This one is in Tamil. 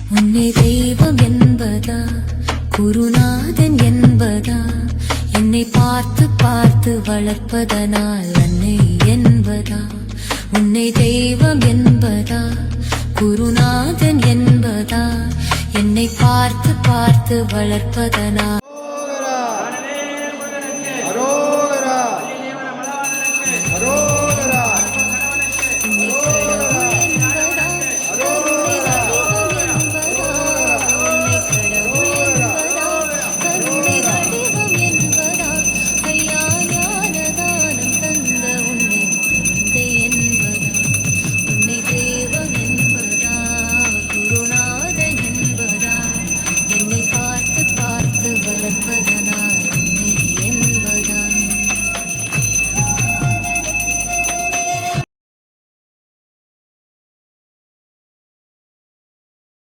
உன்னை தெய்வம் என்பதா குருநாதன் என்பதா என்னை பார்த்து பார்த்து வளர்ப்பதனால் அன்னை என்பதா உன்னை தெய்வம் என்பதா குருநாதன் என்பதா என்னை பார்த்து பார்த்து வளர்ப்பதனால்